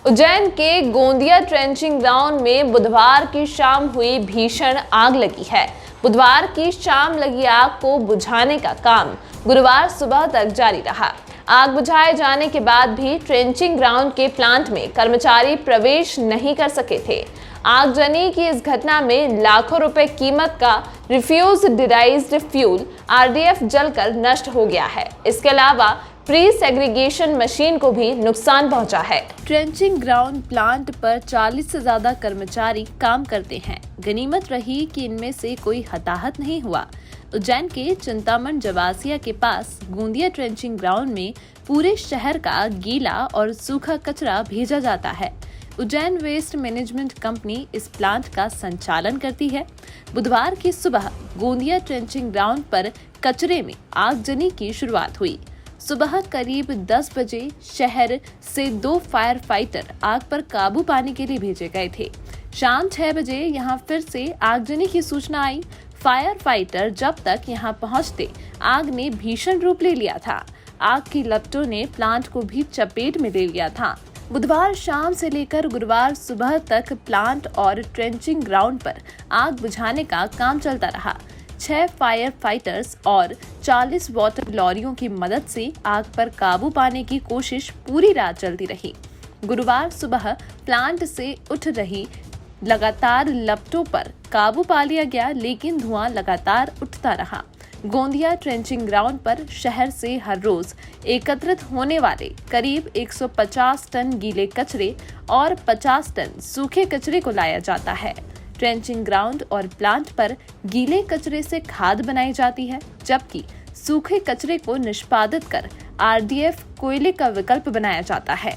उज्जैन के Gondia trenching ground में बुधवार की शाम हुई भीषण आग लगी है। बुधवार की शाम लगी आग को बुझाने का काम गुरुवार सुबह तक जारी रहा। आग बुझाए जाने के बाद भी ट्रेंचिंग ग्राउंड के प्लांट में कर्मचारी प्रवेश नहीं कर सके थे। आगजनी की इस घटना में लाखों रुपए कीमत का रिफ्यूज डिराइज्ड फ्यूल आरडीएफ जलकर नष्ट हो गया है। इसके अलावा प्री सेग्रीगेशन मशीन को भी नुकसान पहुंचा है। ट्रेंचिंग ग्राउंड प्लांट पर 40 से ज्यादा कर्मचारी काम करते हैं। गनीमत रही कि इनमें से कोई हताहत नहीं हुआ। उज्जैन के चिंतामण जवासिया के पास गोंदिया ट्रेंचिंग ग्राउंड में पूरे शहर का गीला और सूखा कचरा भेजा जाता है। उज्जैन वेस्ट मैनेजमेंट कंपनी इस प्लांट का संचालन करती है। बुधवार की सुबह गोंदिया ट्रेंचिंग ग्राउंड पर कचरे में आगजनी की शुरुआत हुई। सुबह करीब 10 बजे शहर से 2 फायर फाइटर आग पर काबू पाने के लिए भेजे गए थे। शाम 6 बजे यहां फिर से आगजनी की सूचना आई। फायर फाइटर जब तक यहां पहुंचते आग ने भीषण रूप ले लिया था। आग की लपटों ने प्लांट को भी चपेट में ले लिया था। बुधवार शाम से लेकर गुरुवार सुबह तक प्लांट और ट्रेंचिंग ग्राउंड पर आग बुझाने का काम चलता रहा। 6 फायर फाइटर्स और 40 वाटर लॉरियों की मदद से आग पर काबू पाने की कोशिश पूरी रात चलती रही। गुरुवार सुबह प्लांट से उठ रही लगातार लपटों पर काबू पा लिया गया, लेकिन धुआं लगातार उठता रहा। गोंदिया ट्रेंचिंग ग्राउंड पर शहर से हर रोज एकत्रित होने वाले करीब 150 टन गीले कचरे और 50 टन सूखे कचरे को लाया जाता है। ट्रेंचिंग ग्राउंड और प्लांट पर गीले कचरे से खाद बनाई जाती है, जबकि सूखे कचरे को निष्पादित कर आरडीएफ कोयले का विकल्प बनाया जाता है।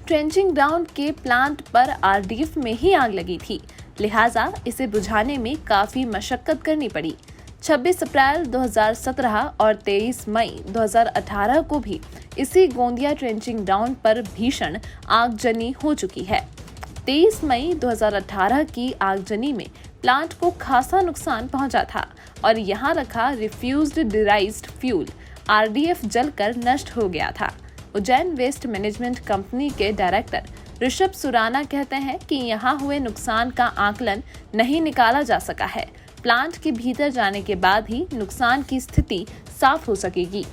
ट्रेंचिंग ग्राउंड के प्लांट पर आरडीएफ में ही आग लगी थी, लिहाजा इसे बुझाने में काफी मशक्कत करनी पड़ी। 26 अप्रैल 2017 और 23 मई 2018 को भी इसी गोंदिया ट्रेंचिंग ग्राउंड पर भीषण आगजनी हो चुकी है। 23 मई 2018 की आगजनी में प्लांट को खासा नुकसान पहुंचा था और यहां रखा रिफ्यूज्ड डिराइज्ड फ्यूल आरडीएफ जलकर नष्ट हो गया था। उज्जैन वेस्ट मैनेजमेंट कंपनी के डायरेक्टर ऋषभ सुराना कहते हैं कि यहां हुए नुकसान का आकलन नहीं निकाला जा सका है। प्लांट के भीतर जाने के बाद ही नुकसान की स्थिति साफ हो सकेगी।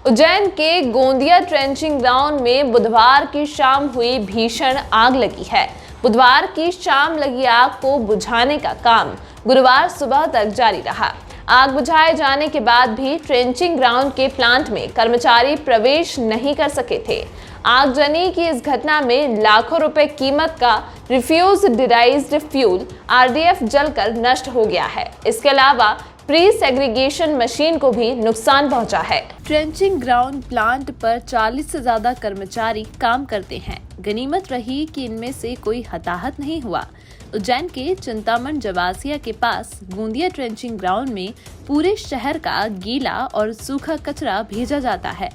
उज्जैन के गोंदिया ट्रेंचिंग ग्राउंड में बुधवार की शाम हुई भीषण आग लगी है। बुधवार की शाम लगी आग को बुझाने का काम गुरुवार सुबह तक जारी रहा। आग बुझाए जाने के बाद भी ट्रेंचिंग ग्राउंड के प्लांट में कर्मचारी प्रवेश नहीं कर सके थे। आगजनी की इस घटना में लाखों रुपए कीमत का रिफ्यूज डिराइज्ड फ्यूल आरडीएफ जलकर नष्ट हो गया है। इसके अलावा प्री सेग्रीगेशन मशीन को भी नुकसान पहुंचा है। ट्रेंचिंग ग्राउंड प्लांट पर 40 से ज्यादा कर्मचारी काम करते हैं। गनीमत रही कि इनमें से कोई हताहत नहीं हुआ। उज्जैन के चिंतामण जवासिया के पास गोंदिया ट्रेंचिंग ग्राउंड में पूरे शहर का गीला और सूखा कचरा भेजा जाता है।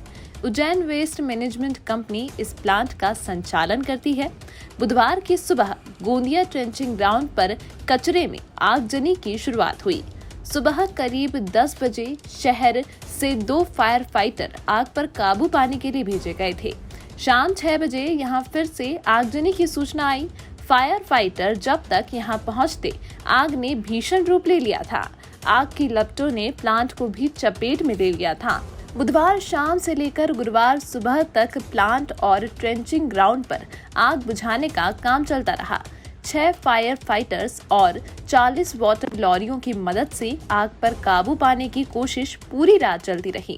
उज्जैन वेस्ट मैनेजमेंट कंपनी इस प्लांट का संचालन करती है। बुधवार की सुबह गोंदिया ट्रेंचिंग ग्राउंड पर कचरे में आगजनी की शुरुआत हुई। सुबह करीब 10 बजे शहर से 2 फायर फाइटर आग पर काबू पाने के लिए भेजे गए थे। शाम 6 बजे यहां फिर से आगजनी की सूचना आई। फायर फाइटर जब तक यहां पहुंचते आग ने भीषण रूप ले लिया था। आग की लपटों ने प्लांट को भी चपेट में ले लिया था। बुधवार शाम से लेकर गुरुवार सुबह तक प्लांट और ट्रेंचिंग ग्राउंड पर आग बुझाने का काम चलता रहा। 6 फायर फाइटर्स और 40 वाटर लॉरियों की मदद से आग पर काबू पाने की कोशिश पूरी रात चलती रही।